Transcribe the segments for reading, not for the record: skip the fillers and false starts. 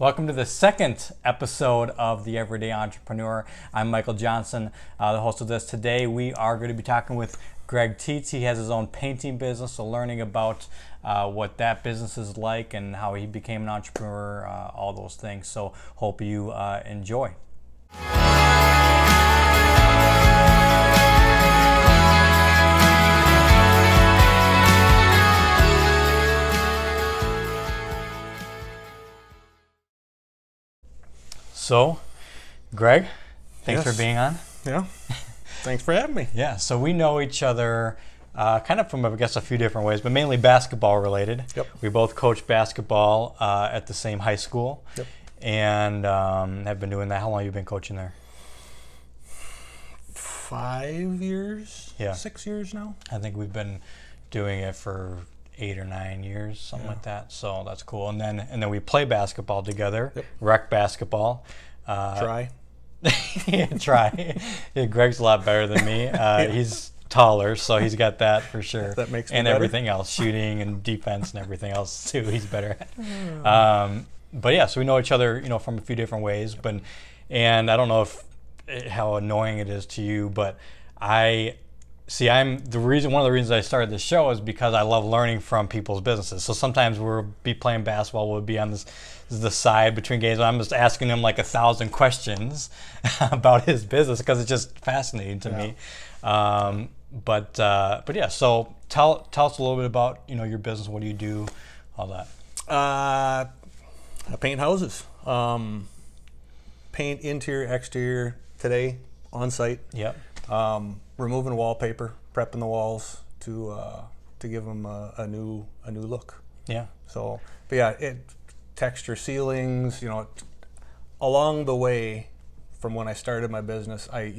Welcome to the second episode of The Everyday Entrepreneur. I'm Michael Johnson, the host of this. Today we are going to be talking with Greg Tietz. He has his own painting business, so learning about what that business is like and how he became an entrepreneur, all those things. So hope you enjoy. So, Greg, thanks for being on. Yeah, thanks for having me. Yeah, so we know each other kind of from, I guess, a few different ways, but mainly basketball related. Yep. We both coach basketball at the same high school. Yep. And have been doing that. How long have you been coaching there? 5 years? Yeah. 6 years now? I think we've been doing it for 8 or 9 years, something like that. So that's cool. And then we play basketball together, rec basketball. Try. Yeah, try. Yeah, Greg's a lot better than me. He's taller, so he's got that for sure. That makes me and better. Everything else, shooting and defense and everything else too. He's better at. But yeah, so we know each other, from a few different ways. And I don't know how annoying it is to you, but I'm one of the reasons I started this show is because I love learning from people's businesses. So sometimes we'll be playing basketball, we'll be on the side between games, and I'm just asking him like 1,000 questions about his business because it's just fascinating to me. But yeah, so tell us a little bit about your business. What do you do? All that. I paint houses. Paint interior, exterior today on site. Yep. Removing wallpaper, prepping the walls to give them a new look. Yeah. So, but yeah, texture ceilings. Along the way, from when I started my business, I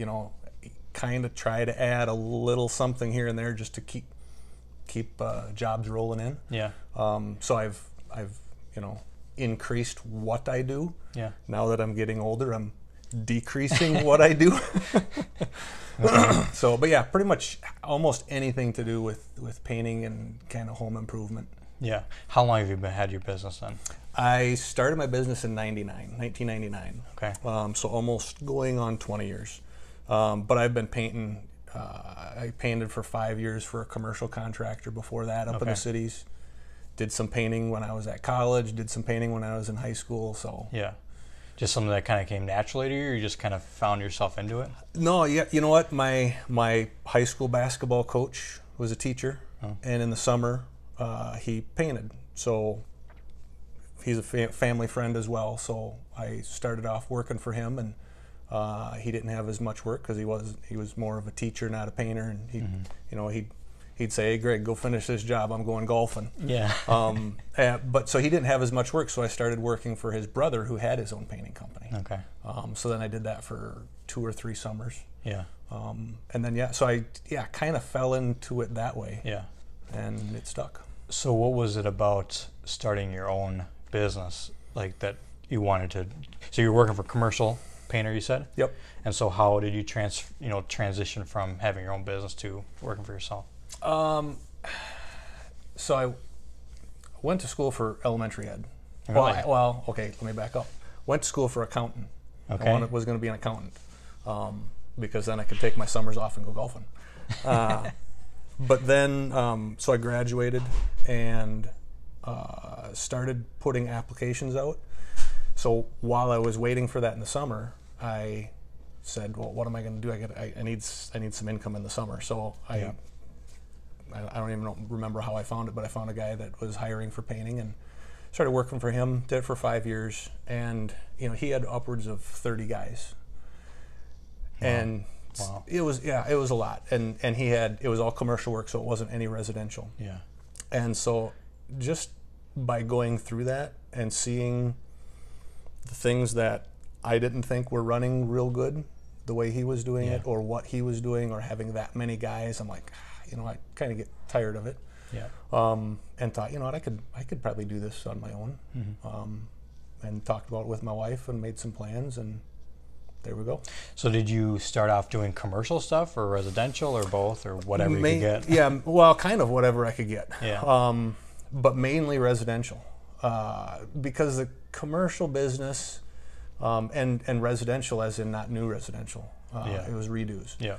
kind of try to add a little something here and there just to keep jobs rolling in. Yeah. So I've increased what I do. Yeah. Now that I'm getting older, I'm decreasing what I do. So, but yeah, pretty much almost anything to do with painting and kind of home improvement. Yeah. How long have you had your business then? I started my business in 1999. Okay. So almost going on 20 years. But I've been painting. I painted for 5 years for a commercial contractor before that up in the cities. Did some painting when I was at college. Did some painting when I was in high school. So yeah. Just something that kind of came naturally to you, or you just kind of found yourself into it? No, yeah. You know what? My high school basketball coach was a teacher, and in the summer he painted. So he's a family friend as well. So I started off working for him, and he didn't have as much work because he was more of a teacher, not a painter. And he'd say, "Hey, Greg, go finish this job. I'm going golfing." Yeah. But so he didn't have as much work, so I started working for his brother who had his own painting company. Okay. So then I did that for 2 or 3 summers. Yeah. And then so I kind of fell into it that way. Yeah. And it stuck. So what was it about starting your own business like that you wanted to? So you're working for commercial painter, you said? Yep. And so how did you transition from having your own business to working for yourself? So I went to school for elementary ed. Really? Okay, let me back up. Went to school for accountant. Okay. I was going to be an accountant because then I could take my summers off and go golfing. But then, so I graduated and started putting applications out. So while I was waiting for that in the summer, I said, well, what am I going to do? I need some income in the summer. So I don't even remember how I found it, but I found a guy that was hiring for painting and started working for him. Did it for 5 years, and he had upwards of 30 guys. Wow. And it was a lot. And it was all commercial work, so it wasn't any residential. Yeah. And so just by going through that and seeing the things that I didn't think were running real good, the way he was doing it, or what he was doing, or having that many guys, I'm like, I kind of get tired of it. Yeah. And thought, what, I could probably do this on my own. Mm-hmm. And talked about it with my wife and made some plans, and there we go. So did you start off doing commercial stuff or residential or both or whatever you could get? Yeah, well, kind of whatever I could get. Yeah. But mainly residential. because the commercial business and residential, as in not new residential, it was redos. Yeah.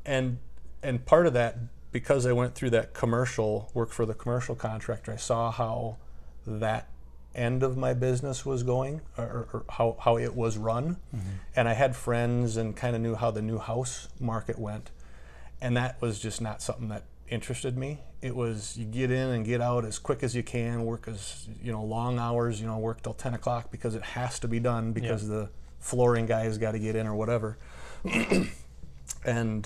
And part of that, because I went through that commercial work for the commercial contractor, I saw how that end of my business was going, or how it was run. And I had friends and kind of knew how the new house market went, and that was just not something that interested me. It was, you get in and get out as quick as you can, work as, long hours, work till 10 o'clock because it has to be done because the flooring guy has got to get in or whatever. And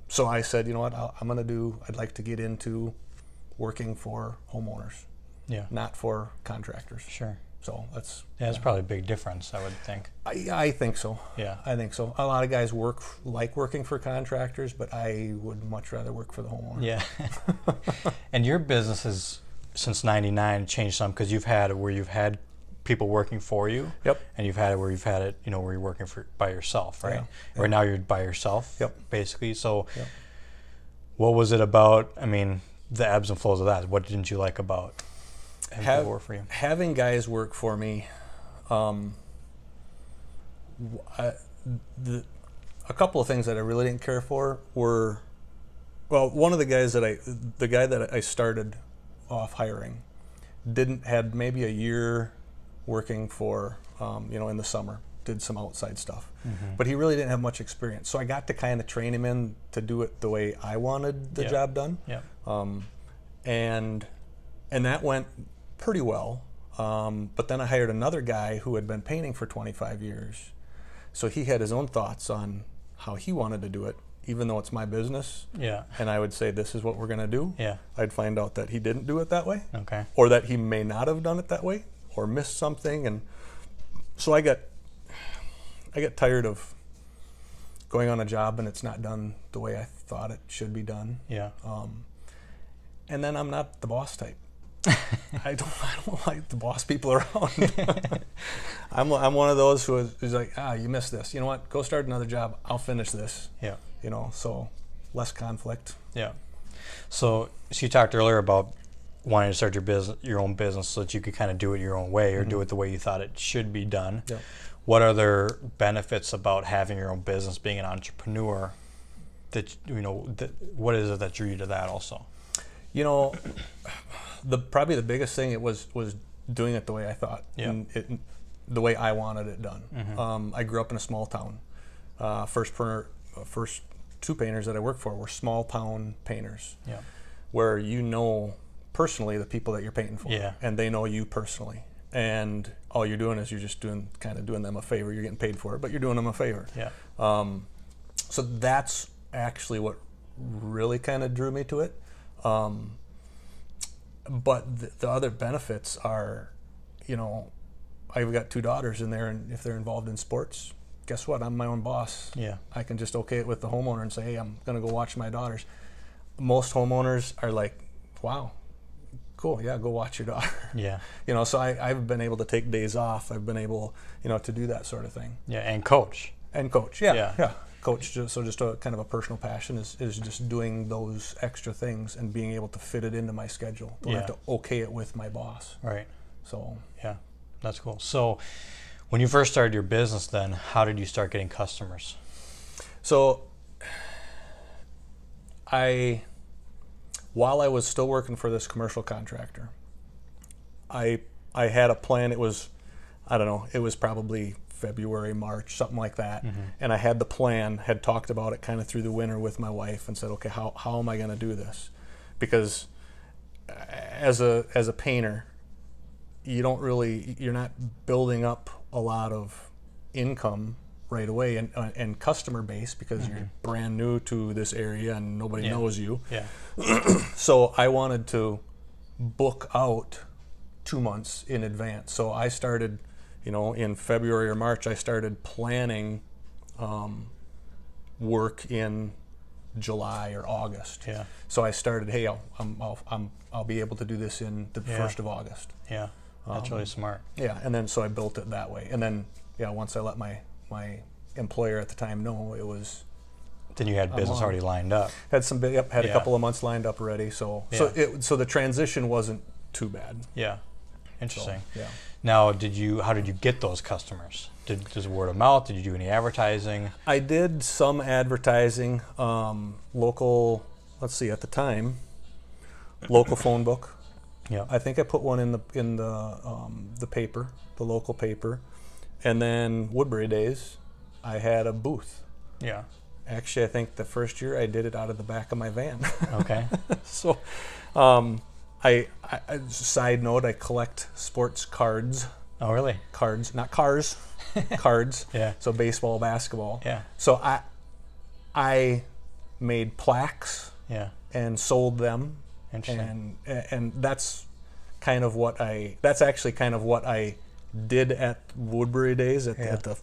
so I said, you know what, I'd like to get into working for homeowners, not for contractors. Sure. So that's probably a big difference, I would think. I think so. Yeah. I think so. A lot of guys like working for contractors, but I would much rather work for the homeowner. Yeah. And your business has, since '99, changed some, because you've had it where you've had people working for you. Yep. And you've had it where where you're working by yourself, right? Yeah. Right now you're by yourself. Yep. Basically. So what was it about, the ebbs and flows of that? What didn't you like about having people work for you? Having guys work for me, a couple of things that I really didn't care for were, well, one of the guy that I started off hiring had maybe a year working for, in the summer, did some outside stuff, but he really didn't have much experience. So I got to kind of train him in to do it the way I wanted the job done. Yeah. And that went pretty well. But then I hired another guy who had been painting for 25 years. So he had his own thoughts on how he wanted to do it, even though it's my business. Yeah. And I would say, this is what we're going to do. Yeah. I'd find out that he didn't do it that way. Okay. Or that he may not have done it that way, or missed something. And so I got tired of going on a job and it's not done the way I thought it should be done. Yeah. And then I'm not the boss type. I don't like the boss people around. I'm one of those who is like, you missed this. You know what? Go start another job. I'll finish this. Yeah. So less conflict. Yeah. So you talked earlier about wanting to start your own business so that you could kind of do it your own way, or do it the way you thought it should be done. Yeah. What are there benefits about having your own business, being an entrepreneur? What is it that drew you to that also? Probably the biggest thing was doing it the way I thought, and the way I wanted it done. I grew up in a small town. First two painters that I worked for were small town painters, where personally the people that you're painting for, and they know you personally, and all you're doing is you're just doing them a favor. You're getting paid for it, but you're doing them a favor. Yeah. So that's actually what really kind of drew me to it. But the other benefits are, I've got 2 daughters in there, and if they're involved in sports, guess what? I'm my own boss. Yeah. I can just okay it with the homeowner and say, hey, I'm going to go watch my daughters. Most homeowners are like, wow, cool, yeah, go watch your daughter. Yeah. So I've been able to take days off. I've been able, to do that sort of thing. Yeah, and coach. Yeah. Coach, just a kind of a personal passion is just doing those extra things and being able to fit it into my schedule. Don't have to okay it with my boss. Right. So yeah, that's cool. So when you first started your business, then how did you start getting customers? So while I was still working for this commercial contractor, I had a plan. It was, I don't know, it was probably February, March, something like that. And I had the plan, had talked about it kind of through the winter with my wife, and said, okay, how am I going to do this? Because as a painter, you're not building up a lot of income right away and customer base, because you're brand new to this area and nobody knows you. Yeah. So I wanted to book out 2 months in advance. So I started, in February or March, I started planning work in July or August. Yeah. So I started, hey, I'll be able to do this in the 1st of August. Yeah. That's really smart. Yeah, and then so I built it that way. And then, once I let my employer at the time know, it was... Then you had business already lined up. Had a couple of months lined up already. So the transition wasn't too bad. Yeah. Interesting. So, yeah. Now, how did you get those customers? Just word of mouth? Did you do any advertising? I did some advertising, local, let's see, at the time, local phone book. Yeah. I think I put one in the paper, the local paper. And then Woodbury Days, I had a booth. Yeah. Actually, I think the first year I did it out of the back of my van. Okay. So, side note, I collect sports cards. Oh, really? Cards, not cars, cards. Yeah. So baseball, basketball. Yeah. So I made plaques. Yeah. And sold them. Interesting. And that's actually kind of what I did at Woodbury Days at the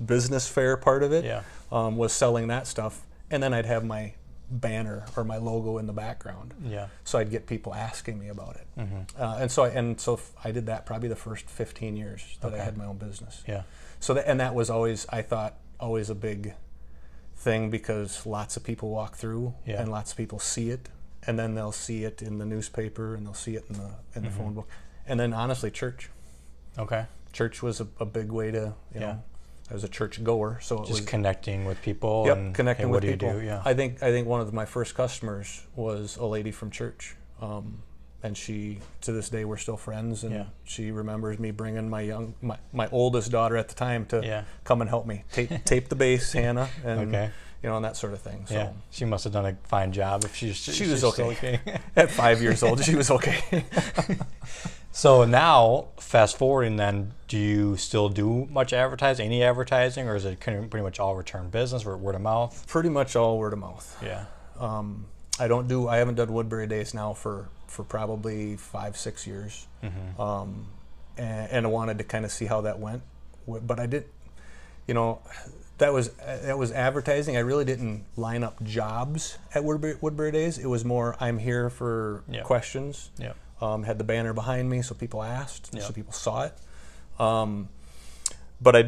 business fair part of it. Yeah. Was selling that stuff, and then I'd have my banner or my logo in the background. Yeah. So I'd get people asking me about it, Mm-hmm. and so I did that probably the first 15 years that I had my own business. Yeah. So that was always, I thought, always a big thing, because lots of people walk through and lots of people see it, and then they'll see it in the newspaper and they'll see it in the phone book, and then honestly, church. Okay. Church was a big way to you know. I was a church goer, so it Just was connecting with people. Yep, and, connecting hey, with what people. Do you do? Yeah. I think one of my first customers was a lady from church, and she, to this day, we're still friends, and she remembers me bringing my oldest daughter at the time to come and help me tape the bass, Hannah, and you know, and that sort of thing. So yeah, she must have done a fine job if she was okay. At 5 years old, she was okay. So now, fast forwarding then, do you still do much advertising, any advertising, or is it kind of pretty much all return business or word of mouth? Pretty much all word of mouth. Yeah. I haven't done Woodbury Days now for probably 5-6 years. Mm-hmm. And I wanted to kind of see how that went. But I did, you know, that was advertising. I really didn't line up jobs at Woodbury Days. It was more, I'm here for questions. Yeah. Had the banner behind me, so people asked, so people saw it. But I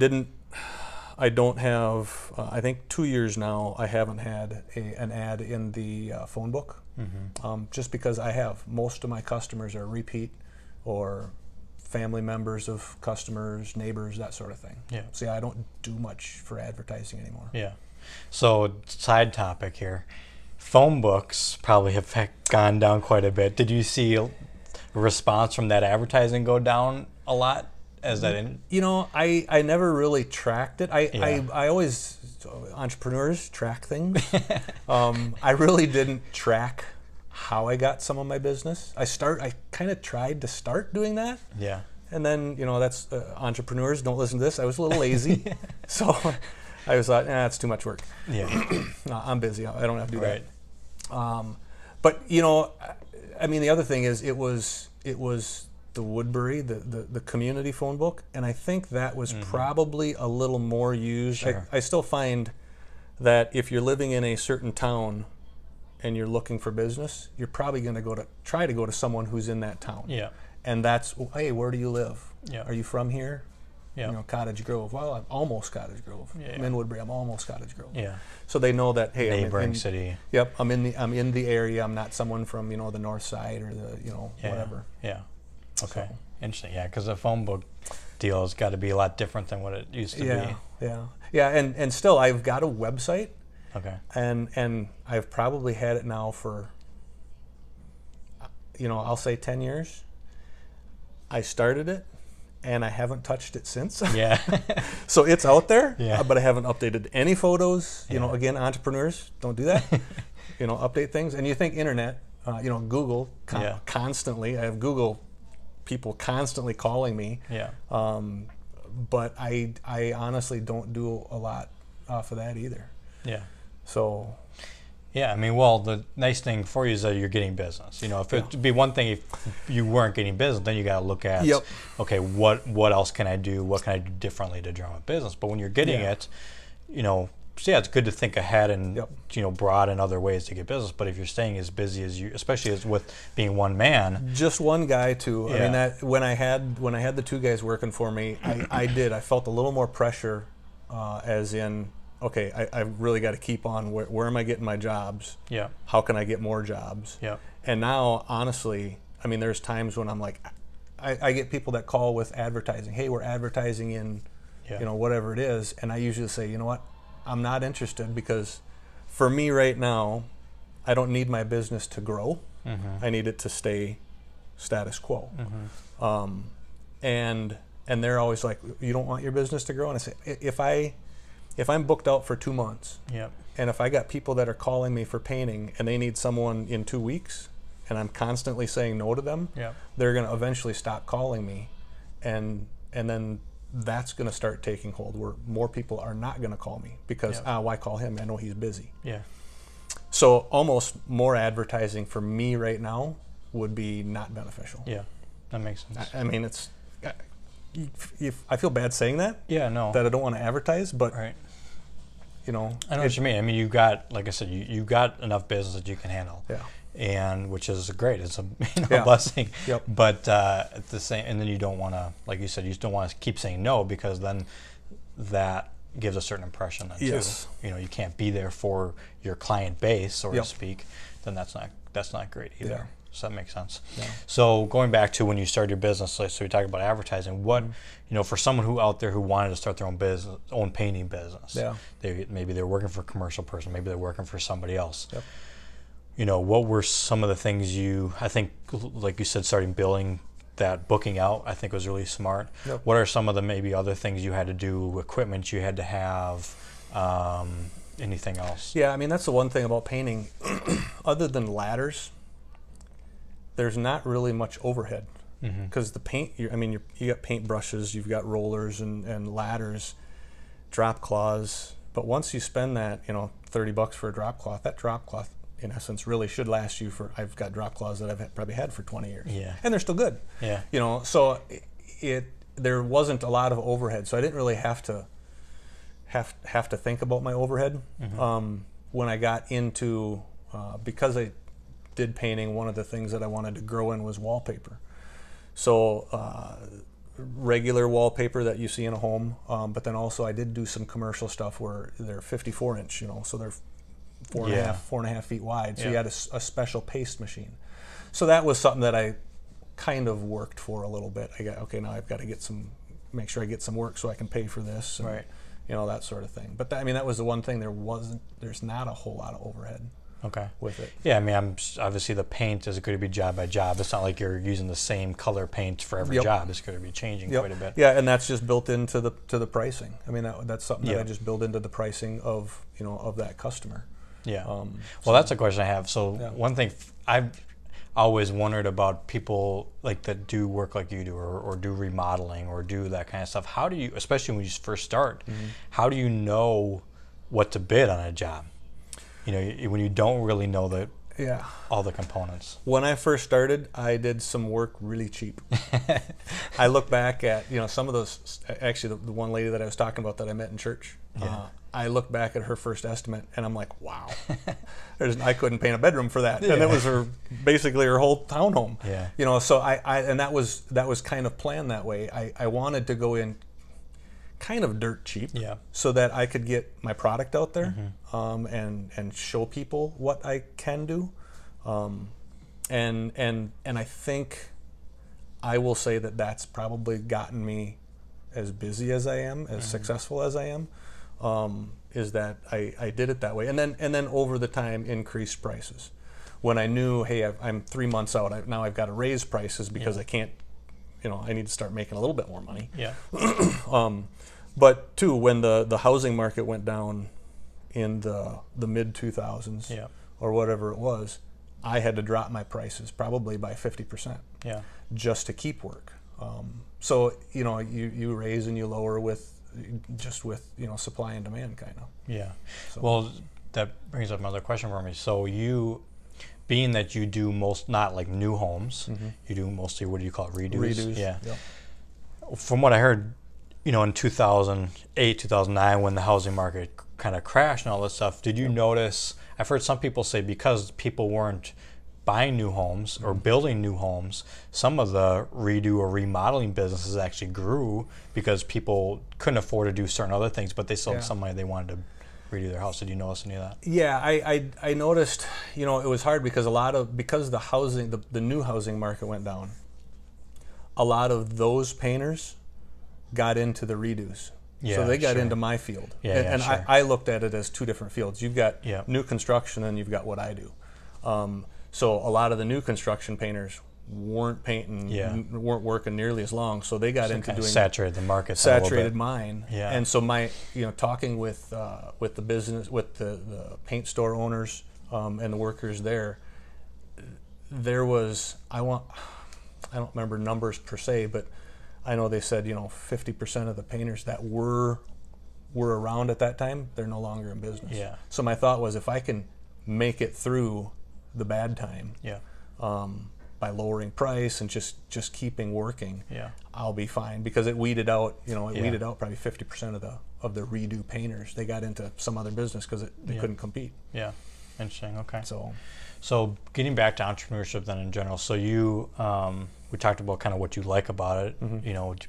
don't have, I think 2 years now, I haven't had an ad in the phone book. Mm-hmm. Just because most of my customers are repeat or family members of customers, neighbors, that sort of thing. Yeah. So I don't do much for advertising anymore. Yeah. So side topic here, phone books probably have gone down quite a bit. Did you see a response from that advertising go down a lot as that in? You know, I never really tracked it. I always, entrepreneurs track things. I really didn't track how I got some of my business. I kind of tried to start doing that. Yeah. And then, you know, that's entrepreneurs, don't listen to this. I was a little lazy. So I was like, it's too much work. Yeah. No, I'm busy. I don't have to do Right. that. But, you know, I mean, the other thing is it was the Woodbury, the community phone book, and I think that was probably a little more used. Sure. I still find that if you're living in a certain town and you're looking for business, you're probably going to try to go to someone who's in that town. Yeah. And that's, hey, where do you live? Yeah. Are you from here? Yeah. You know, Cottage Grove. Well, I'm almost Cottage Grove. Yeah, I'm in Woodbury. I'm almost Cottage Grove. Yeah. So they know that, hey, Neighboring city. Yep, I'm in the area. I'm not someone from, you know, the north side or the, you know, whatever. Yeah. Okay. So. Interesting. Yeah, because the phone book deal has got to be a lot different than what it used to be. Yeah. And still, I've got a website. Okay. And I've probably had it now for, you know, I'll say 10 years. I started it, and I haven't touched it since. Yeah. So it's out there, yeah. But I haven't updated any photos. You know, again, entrepreneurs, don't do that. You know, update things. And you think internet, you know, Google constantly. I have Google people constantly calling me. Yeah. But I honestly don't do a lot off of that either. Yeah. So. Yeah, I mean, well, the nice thing for you is that you're getting business. You know, if it'd be one thing if you weren't getting business, then you got to look at, okay, what else can I do? What can I do differently to drum up business? But when you're getting it, you know, so it's good to think ahead and you know, broaden other ways to get business. But if you're staying as busy as you, especially as with being one man, just one guy too. I mean, that when I had the two guys working for me, I felt a little more pressure, as in. Okay, I really got to keep on. Where am I getting my jobs? Yeah. How can I get more jobs? Yeah. And now, honestly, I mean, there's times when I'm like, I get people that call with advertising. Hey, we're advertising in, Yeah. you know, whatever it is. And I usually say, you know what, I'm not interested, because for me right now, I don't need my business to grow. I need it to stay status quo. And they're always like, you don't want your business to grow? And I say, if I'm booked out for 2 months, Yep. and if I got people that are calling me for painting and they need someone in 2 weeks, and I'm constantly saying no to them, Yep. they're going to eventually stop calling me, and then that's going to start taking hold, where more people are not going to call me because, Yep. why call him? I know he's busy. Yeah. So almost more advertising for me right now would be not beneficial. Yeah. That makes sense. I mean, I feel bad saying that, Yeah, no. that I don't want to advertise, but Right. you know, I know what you mean. I mean, you got, like I said, you got enough business that you can handle. yeah, And which is great. It's a Yeah. blessing. Yep. But at the same, and then you don't want to, like you said, you just don't want to keep saying no, because then that gives a certain impression then Yes. too. You know, you can't be there for your client base, so Yep. to speak. Then that's not great either. Yeah. So that makes sense. Yeah. So going back to when you started your business, so we talked about advertising. What, you know, for someone who out there who wanted to start their own business, own painting business, Yeah. maybe they're working for a commercial person, maybe they're working for somebody else. Yep. You know, what were some of the things I think, like you said, starting billing, that booking out, I think was really smart. Yep. What are some of the maybe other things you had to do, equipment you had to have, anything else? Yeah, I mean, that's the one thing about painting. Other than ladders, there's not really much overhead, because the paint, you got paint brushes, you've got rollers and ladders, drop cloths. But once you spend that, you know, $30 for a drop cloth, that drop cloth in essence really should last you for, I've got drop cloths that I've probably had for 20 years. Yeah. And they're still good. Yeah. You know, so there wasn't a lot of overhead, so I didn't really have to think about my overhead. When I got into, because I did painting, one of the things that I wanted to grow in was wallpaper. So regular wallpaper that you see in a home, but then also I did do some commercial stuff where they're 54-inch, you know, so they're 4.5 feet wide. So Yeah. you had a special paste machine. So that was something that I kind of worked for a little bit. Now I've got to make sure I get some work so I can pay for this, and, Right. you know, that sort of thing. But that was the one thing, there's not a whole lot of overhead Okay. with it. Yeah, I mean, obviously the paint is going to be job by job. It's not like you're using the same color paint for every Yep. job. It's going to be changing Yep. quite a bit. Yeah, and that's just built into the pricing. I mean, that's something that Yeah. I just build into the pricing of, you know, of that customer. Yeah. So- Well, that's a question I have. So Yeah. one thing I've always wondered about people like that do work like you do, or do remodeling, or do that kind of stuff. How do you, especially when you first start, how do you know what to bid on a job? You know, when you don't really know Yeah. all the components. When I first started, I did some work really cheap. I look back at, you know, some of those, actually the one lady that I was talking about that I met in church, I look back at her first estimate and I'm like, wow, I couldn't paint a bedroom for that. And it was basically her whole townhome. Yeah. You know, so and that was kind of planned that way. I wanted to go in kind of dirt cheap, Yeah. so that I could get my product out there, and show people what I can do, and I think I will say that that's probably gotten me as busy as I am, as successful as I am, is that I did it that way, and then over the time increased prices. When I knew, hey, I'm 3 months out, now I've got to raise prices because I can't, you know, I need to start making a little bit more money. Yeah. But too, when the housing market went down in the mid 2000s, Yeah. or whatever it was, I had to drop my prices probably by 50%, Yeah. just to keep work. So you know, you raise and you lower with you know, supply and demand, kind of. Yeah. So. Well, that brings up another question for me. So you, being that you do not like new homes, you do mostly, what do you call it, redos? Redos. Yeah. Yep. From what I heard, you know, in 2008, 2009, when the housing market kind of crashed and all this stuff, did you notice, I've heard some people say because people weren't buying new homes or building new homes, some of the redo or remodeling businesses actually grew because people couldn't afford to do certain other things, but they still had some money they wanted to redo their house. Did you notice any of that? Yeah, I noticed, you know, it was hard because because the housing, the new housing market went down, a lot of those painters got into the redos. Yeah, so they got sure. into my field. Yeah, and sure. I looked at it as two different fields. You've got Yeah. new construction and you've got what I do. So a lot of the new construction painters weren't painting, weren't working nearly as long, so they got into doing saturated the market, saturated mine. Yeah. And so talking with the business, with the paint store owners and the workers there was, I don't remember numbers per se, but I know they said 50% of the painters that were around at that time, they're no longer in business. Yeah. So my thought was, if I can make it through the bad time, by lowering price and just keeping working, I'll be fine, because it weeded out, weeded out probably 50% of the redo painters. They got into some other business because they couldn't compete. Yeah, interesting. Okay. So getting back to entrepreneurship then in general. So you, we talked about kind of what you like about it. Mm-hmm.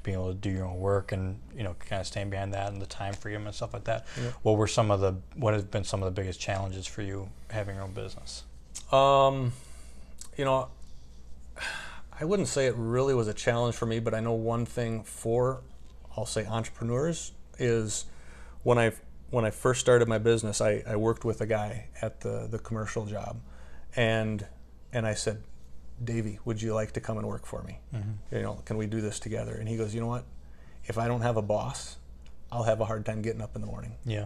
Being able to do your own work and kind of stand behind that and the time freedom and stuff like that. Yeah. What have been some of the biggest challenges for you having your own business? I wouldn't say it really was a challenge for me, but I know one thing for, I'll say, entrepreneurs is when I first started my business, I worked with a guy at the commercial job, and I said, Davey, would you like to come and work for me? Mm-hmm. Can we do this together? And he goes, you know what? If I don't have a boss, I'll have a hard time getting up in the morning. Yeah.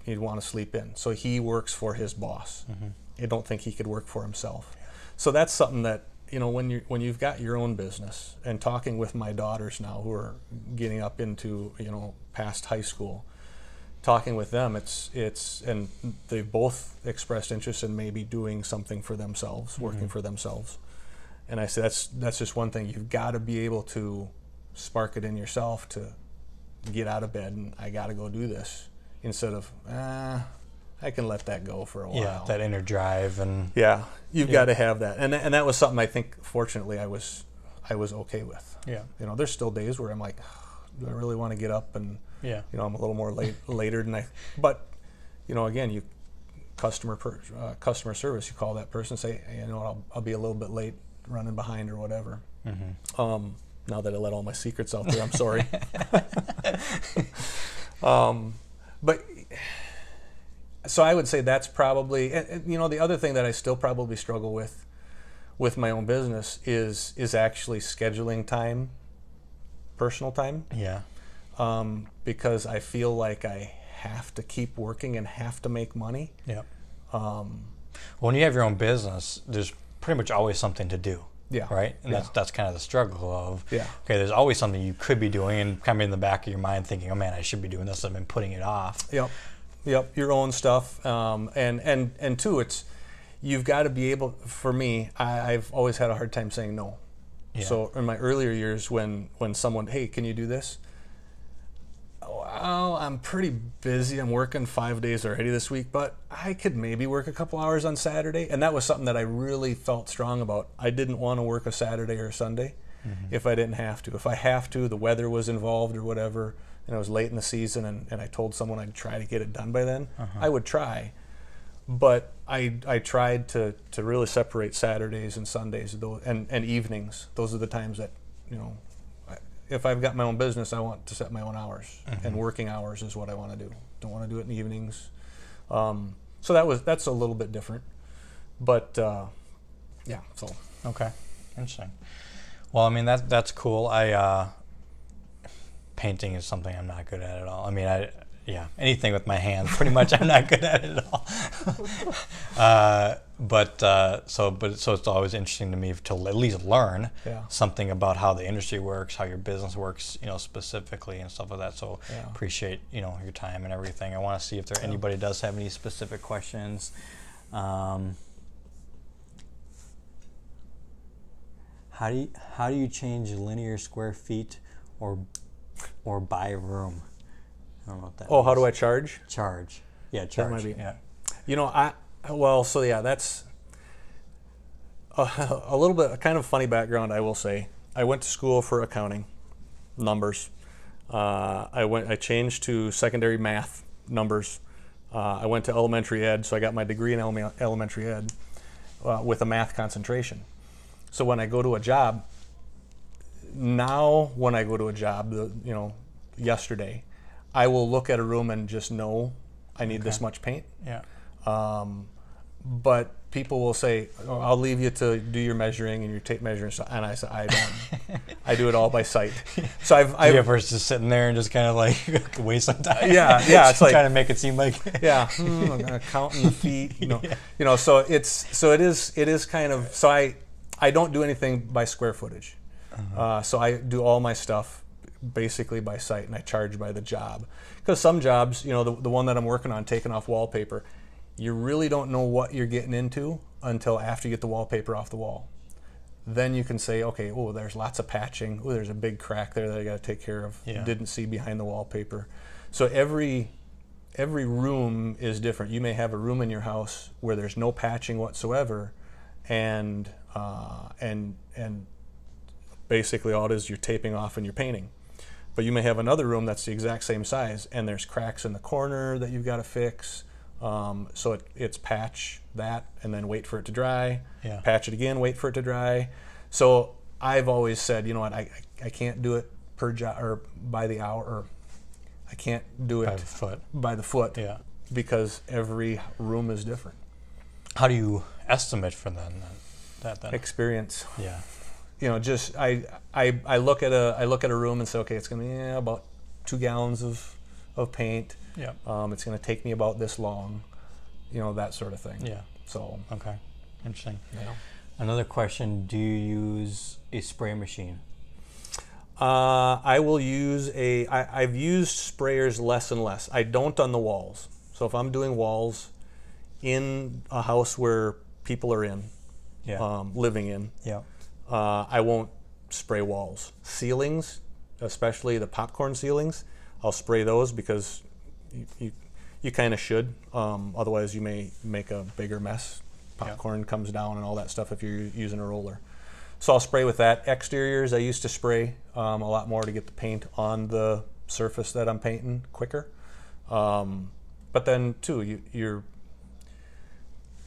He'd want to sleep in. So he works for his boss. Mm-hmm. I don't think he could work for himself. So that's something that, when you've got your own business, and talking with my daughters now who are getting up into, past high school, talking with them, and they've both expressed interest in maybe doing something for themselves, working for themselves. And I say that's just one thing. You've got to be able to spark it in yourself to get out of bed and I got to go do this, instead of I can let that go for a while. Yeah, that inner drive and you've got to have that, and that was something I think fortunately I was okay with. Yeah, there's still days where I'm like, do I really want to get up and I'm a little more later than but again, you customer service, you call that person, say, hey, I'll be a little bit late, running behind or whatever. Mm-hmm. Now that I let all my secrets out there, I'm sorry. But so I would say that's probably, and the other thing that I still probably struggle with my own business is actually scheduling time, personal time. Yeah. Because I feel like I have to keep working and have to make money. Yeah. When you have your own business, there's pretty much always something to do. Yeah. Right? And that's kind of the struggle of, okay, there's always something you could be doing and kind of in the back of your mind thinking, oh man, I should be doing this. I've been putting it off. Yep, your own stuff. And two, you've got to be able, for me, I've always had a hard time saying no. Yeah. So in my earlier years when someone, hey, can you do this? Oh, I'm pretty busy. I'm working 5 days already this week, but I could maybe work a couple hours on Saturday. And that was something that I really felt strong about. I didn't want to work a Saturday or a Sunday if I didn't have to. If I have to, the weather was involved or whatever, and it was late in the season, and I told someone I'd try to get it done by then, I would try. But I tried to really separate Saturdays and Sundays and evenings. Those are the times that, if I've got my own business, I want to set my own hours, and working hours is what I want to do. Don't want to do it in the evenings. So that's a little bit different, but so. Okay, interesting. Well, I mean that's cool. Painting is something I'm not good at all. I mean, anything with my hands, pretty much I'm not good at it at all. So it's always interesting to me to at least learn something about how the industry works, how your business works, specifically and stuff like that. So appreciate, your time and everything. I want to see if anybody does have any specific questions. How do you change linear square feet or buy room? I don't know what that means. How do I charge? Charge. Yeah, charge. That might be. Yeah. That's a little bit, a kind of funny background, I will say. I went to school for accounting, numbers. I changed to secondary math, numbers. I went to elementary ed, so I got my degree in elementary ed with a math concentration. So when I go to a job, yesterday, I will look at a room and just know I need this much paint. Yeah. But people will say, oh, I'll leave you to do your measuring and your tape measuring stuff. And I say, I don't. I do it all by sight. So I've you ever just sitting there and just kind of like waste some time? Yeah. It's like trying to make it seem like I'm gonna counting the feet. So it is kind of, so I don't do anything by square footage. So I do all my stuff basically by sight, and I charge by the job. Because some jobs, the one that I'm working on, taking off wallpaper, you really don't know what you're getting into until after you get the wallpaper off the wall. Then you can say, okay, oh, there's lots of patching. Oh, there's a big crack there that I got to take care of. Yeah. Didn't see behind the wallpaper. So every room is different. You may have a room in your house where there's no patching whatsoever, and basically all it is, you're taping off and you're painting. But you may have another room that's the exact same size, and there's cracks in the corner that you've got to fix. So it's patch that and then wait for it to dry, patch it again, wait for it to dry. So I've always said, you know what, I can't do it per job or by the hour, or I can't do it by the foot because every room is different. How do you estimate for that then? Experience. Yeah. Just I look at a room and say, okay, it's going to be about 2 gallons of paint. Yeah. It's going to take me about this long, that sort of thing. Yeah. So. Okay. Interesting. Yeah. Another question: do you use a spray machine? I will use I've used sprayers less and less. I don't on the walls. So if I'm doing walls in a house where people are living in, I won't spray walls. Ceilings, especially the popcorn ceilings, I'll spray those because you kind of should. Otherwise, you may make a bigger mess. Popcorn comes down and all that stuff if you're using a roller. So I'll spray with that. Exteriors, I used to spray a lot more to get the paint on the surface that I'm painting quicker. But then too,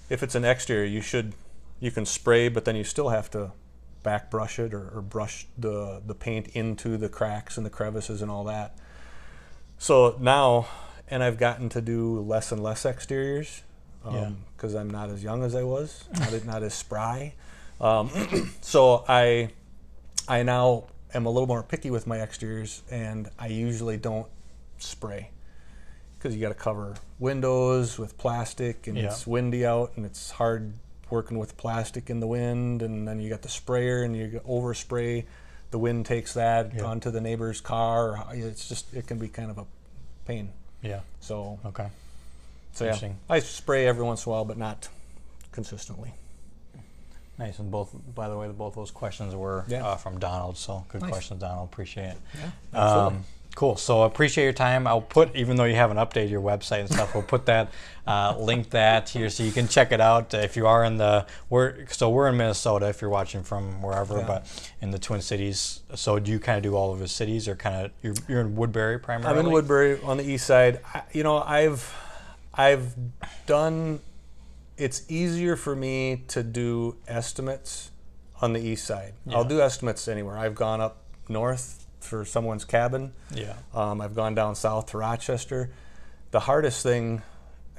if it's an exterior, you can spray, but then you still have to back brush it or brush the paint into the cracks and the crevices and all that. So now, and I've gotten to do less and less exteriors because I'm not as young as I was, not as spry. So I now am a little more picky with my exteriors, and I usually don't spray because you got to cover windows with plastic, and it's windy out, and it's hard working with plastic in the wind, and then you got the sprayer and you overspray, the wind takes that onto the neighbor's car. It can be kind of a pain. Yeah. So okay. So I spray every once in a while, but not consistently. Nice. And by the way, both those questions were from Donald. So good questions, Donald. Appreciate it. Yeah. Absolutely. Cool. So I appreciate your time. I'll put, even though you haven't updated your website and stuff, we'll put that link that here so you can check it out if you are in we're in Minnesota if you're watching from wherever, but in the Twin Cities. So do you kind of do all of the cities, or kind of you're in Woodbury primarily? I'm in Woodbury on the east side. I've done. It's easier for me to do estimates on the east side. I'll do estimates anywhere. I've gone up north for someone's cabin. I've gone down south to Rochester. The hardest thing,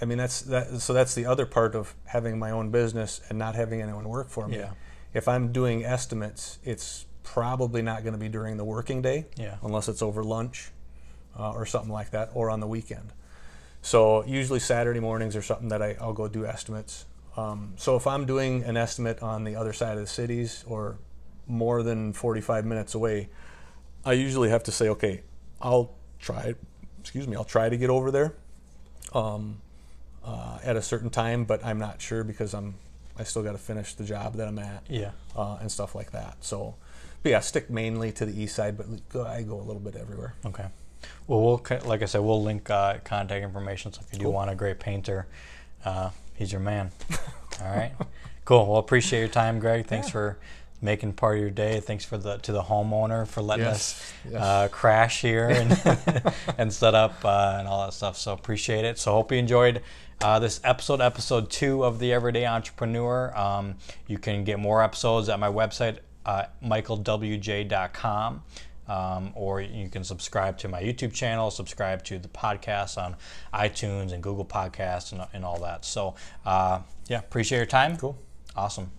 that's the other part of having my own business and not having anyone work for me. If I'm doing estimates, it's probably not going to be during the working day, unless it's over lunch or something like that, or on the weekend. So usually Saturday mornings or something that I'll go do estimates. So if I'm doing an estimate on the other side of the cities or more than 45 minutes away, I usually have to say, okay, I'll try to get over there at a certain time, but I'm not sure because I still got to finish the job that I'm at, and stuff like that. So, but stick mainly to the east side, but I go a little bit everywhere. Okay. Well, like I said, we'll link contact information, so if you do want a great painter, he's your man. All right. Cool. Well, appreciate your time, Greg. Thanks for making part of your day. Thanks to the homeowner for letting Yes. us crash here and and set up and all that stuff. So appreciate it. So hope you enjoyed this episode 2 of The Everyday Entrepreneur. You can get more episodes at my website, michaelwj.com. Or you can subscribe to my YouTube channel, subscribe to the podcast on iTunes and Google Podcasts and all that. So, appreciate your time. Cool. Awesome.